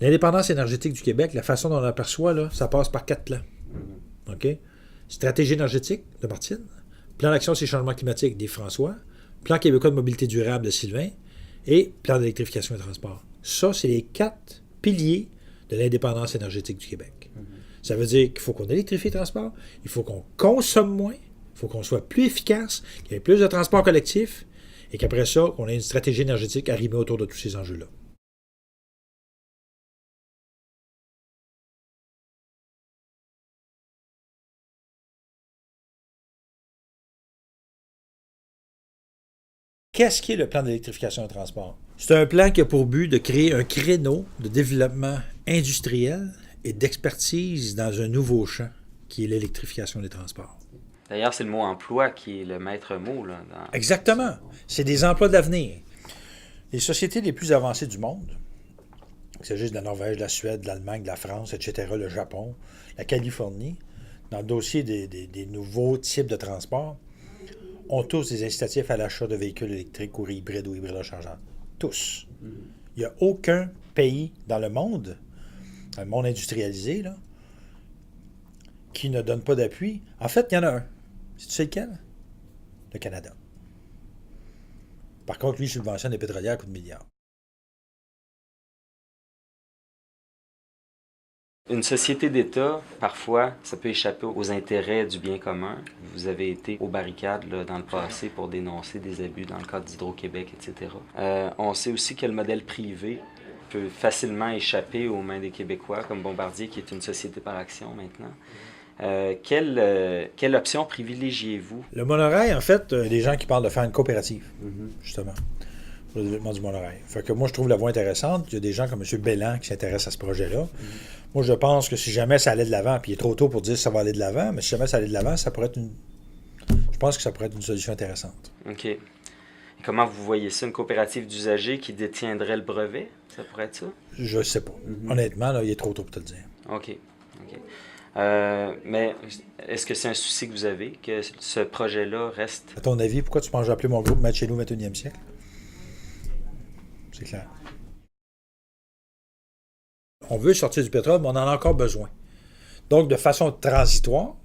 L'indépendance énergétique du Québec, la façon dont on l'aperçoit, là, ça passe par 4 plans. OK? Stratégie énergétique de Martine, plan d'action sur les changements climatiques des François, plan québécois de mobilité durable de Sylvain et plan d'électrification des transports. Ça, c'est les 4 piliers de l'indépendance énergétique du Québec. Ça veut dire qu'il faut qu'on électrifie les transports, il faut qu'on consomme moins, il faut qu'on soit plus efficace, qu'il y ait plus de transports collectifs et qu'après ça, qu'on ait une stratégie énergétique arrimée autour de tous ces enjeux-là. Qu'est-ce qui est le plan d'électrification des transports? C'est un plan qui a pour but de créer un créneau de développement industriel et d'expertise dans un nouveau champ, qui est l'électrification des transports. D'ailleurs, c'est le mot emploi qui est le maître mot. Là, Exactement. C'est des emplois de l'avenir. Les sociétés les plus avancées du monde, il s'agisse de la Norvège, de la Suède, de l'Allemagne, de la France, etc., le Japon, la Californie, dans le dossier des nouveaux types de transports, ont tous des incitatifs à l'achat de véhicules électriques ou hybrides ou hybrides rechargeables. Tous. Il n'y a aucun pays dans le monde industrialisé, là, qui ne donne pas d'appui. En fait, il y en a un. Tu sais lequel? Le Canada. Par contre, lui, subventionne les pétrolières à coups de milliards. Une société d'État, parfois, ça peut échapper aux intérêts du bien commun. Vous avez été aux barricades là, dans le passé pour dénoncer des abus dans le cadre d'Hydro-Québec, etc. On sait aussi que le modèle privé peut facilement échapper aux mains des Québécois, comme Bombardier, qui est une société par action maintenant. Quelle option privilégiez-vous? Le monorail, en fait, des gens qui parlent de faire une coopérative, justement, pour le développement du monorail. Fait que moi, je trouve la voie intéressante. Il y a des gens comme M. Belland qui s'intéressent à ce projet-là. Moi, je pense que si jamais ça allait de l'avant, puis il est trop tôt pour dire que ça va aller de l'avant, mais si jamais ça allait de l'avant, ça pourrait être je pense que ça pourrait être une solution intéressante. OK. Et comment vous voyez ça, une coopérative d'usagers qui détiendrait le brevet? Ça pourrait être ça? Je ne sais pas. Honnêtement, là, il est trop tôt pour te le dire. OK. Mais est-ce que c'est un souci que vous avez, que ce projet-là reste... À ton avis, pourquoi tu penses que j'ai appelé mon groupe Match chez nous 21e siècle? C'est clair. On veut sortir du pétrole, mais on en a encore besoin. Donc, de façon transitoire,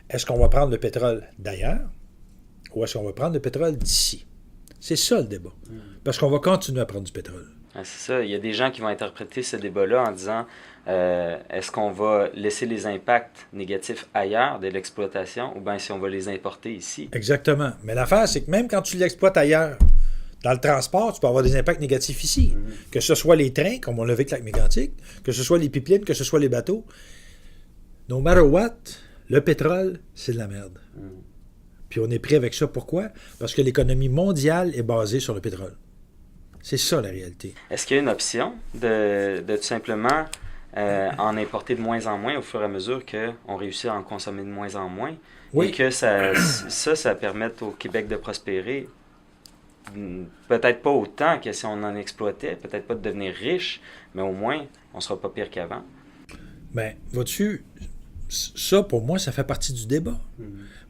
est-ce qu'on va prendre le pétrole d'ailleurs ou est-ce qu'on va prendre le pétrole d'ici? C'est ça le débat. Parce qu'on va continuer à prendre du pétrole. Ah, c'est ça. Il y a des gens qui vont interpréter ce débat-là en disant est-ce qu'on va laisser les impacts négatifs ailleurs de l'exploitation ou bien si on va les importer ici? Exactement. Mais l'affaire, c'est que même quand tu l'exploites ailleurs, dans le transport, tu peux avoir des impacts négatifs ici. Que ce soit les trains, comme on l'a vu avec Lac Mégantic, que ce soit les pipelines, que ce soit les bateaux. No matter what, le pétrole, c'est de la merde. Puis on est prêt avec ça. Pourquoi? Parce que l'économie mondiale est basée sur le pétrole. C'est ça la réalité. Est-ce qu'il y a une option de tout simplement en importer de moins en moins au fur et à mesure qu'on réussit à en consommer de moins en moins? Oui. Et que ça permette au Québec de prospérer? Peut-être pas autant que si on en exploitait, peut-être pas de devenir riche, mais au moins, on sera pas pire qu'avant. Bien, vois-tu, ça, pour moi, ça fait partie du débat.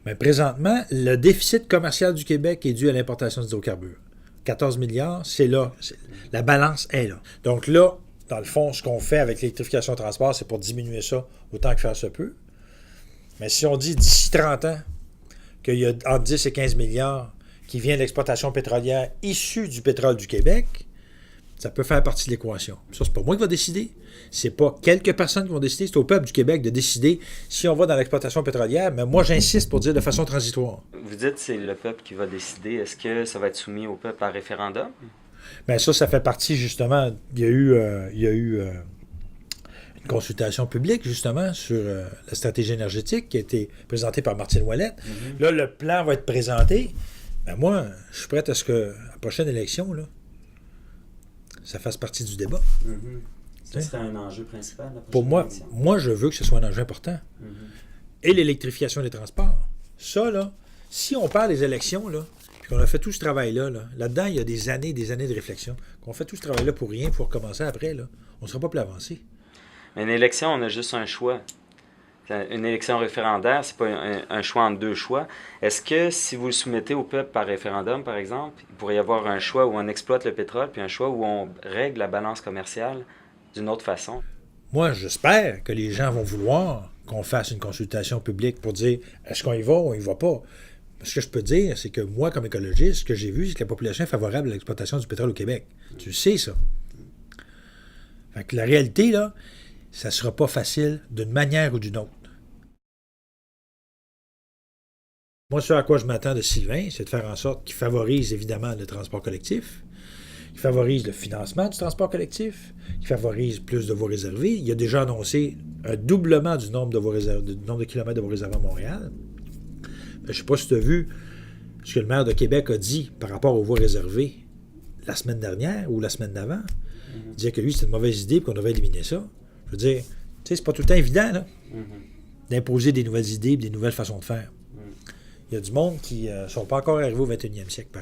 Mais présentement, le déficit commercial du Québec est dû à l'importation d'hydrocarbures. 14 milliards, c'est là. La balance est là. Donc là, dans le fond, ce qu'on fait avec l'électrification de transport, c'est pour diminuer ça autant que faire se peut. Mais si on dit d'ici 30 ans qu'il y a entre 10 et 15 milliards qui vient de l'exploitation pétrolière issue du pétrole du Québec, ça peut faire partie de l'équation. Ça, c'est pas moi qui va décider. C'est pas quelques personnes qui vont décider. C'est au peuple du Québec de décider si on va dans l'exploitation pétrolière. Mais moi, j'insiste pour dire de façon transitoire. Vous dites que c'est le peuple qui va décider. Est-ce que ça va être soumis au peuple par référendum? Bien, ça fait partie, justement. Il y a eu une consultation publique, justement, sur la stratégie énergétique qui a été présentée par Martine Ouellette. Là, le plan va être présenté. Ben moi, je suis prêt à ce que, à la prochaine élection, là, ça fasse partie du débat. Ça serait un enjeu principal. Pour moi, je veux que ce soit un enjeu important. Et l'électrification des transports. Ça, là, si on parle des élections, là, puis qu'on a fait tout ce travail-là, là-dedans, il y a des années de réflexion, qu'on fait tout ce travail-là pour rien, pour recommencer après, là, on ne sera pas plus avancé. Mais une élection, on a juste un choix. Une élection référendaire, c'est pas un choix entre deux choix. Est-ce que si vous le soumettez au peuple par référendum, par exemple, il pourrait y avoir un choix où on exploite le pétrole, puis un choix où on règle la balance commerciale d'une autre façon. Moi, j'espère que les gens vont vouloir qu'on fasse une consultation publique pour dire est-ce qu'on y va ou on y va pas. Ce que je peux dire, c'est que moi, comme écologiste, ce que j'ai vu, c'est que la population est favorable à l'exploitation du pétrole au Québec. Tu sais ça. Fait que la réalité, là, ça ne sera pas facile d'une manière ou d'une autre. Moi, ce à quoi je m'attends de Sylvain, c'est de faire en sorte qu'il favorise évidemment le transport collectif, qu'il favorise le financement du transport collectif, qu'il favorise plus de voies réservées. Il a déjà annoncé un doublement du nombre de kilomètres de voies réservées à Montréal. Je ne sais pas si tu as vu ce que le maire de Québec a dit par rapport aux voies réservées la semaine dernière ou la semaine d'avant. Il disait que lui, c'était une mauvaise idée et qu'on devait éliminer ça. Je veux dire, tu sais, c'est pas tout le temps évident, là, d'imposer des nouvelles idées et des nouvelles façons de faire. Il y a du monde qui ne sont pas encore arrivés au 21e siècle,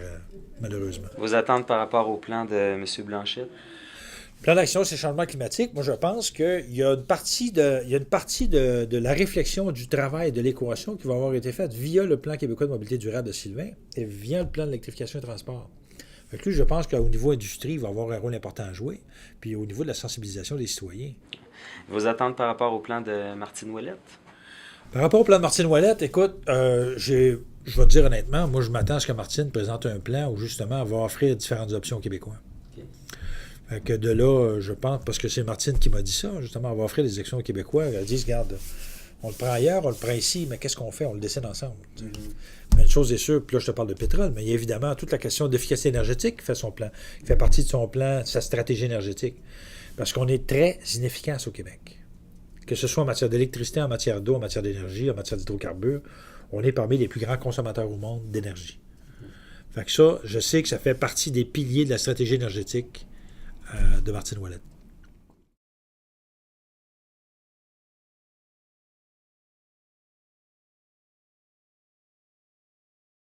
malheureusement. Vos attentes par rapport au plan de M. Blanchet? Le plan d'action sur le changement climatique, moi, je pense qu'il y a une partie de la réflexion, du travail et de l'équation qui va avoir été faite via le plan québécois de mobilité durable de Sylvain et via le plan d'électrification des transports. Fait que lui, je pense qu'au niveau industrie, il va avoir un rôle important à jouer, puis au niveau de la sensibilisation des citoyens. Vos attentes par rapport au plan de Martine Ouellette? Par rapport au plan de Martine Ouellette, écoute, je vais te dire honnêtement, moi, je m'attends à ce que Martine présente un plan où, justement, elle va offrir différentes options aux Québécois. Okay. Fait que de là, je pense, parce que c'est Martine qui m'a dit ça, justement, elle va offrir des options aux Québécois. Elle dit, regarde, on le prend ailleurs, on le prend ici, mais qu'est-ce qu'on fait? On le décide ensemble. Mais une chose est sûre, puis là, je te parle de pétrole, mais il y a évidemment toute la question d'efficacité énergétique qui fait son plan, qui fait partie de son plan, de sa stratégie énergétique. Parce qu'on est très inefficace au Québec. Que ce soit en matière d'électricité, en matière d'eau, en matière d'énergie, en matière d'hydrocarbures, on est parmi les plus grands consommateurs au monde d'énergie. Fait que ça, je sais que ça fait partie des piliers de la stratégie énergétique de Martine Ouellette.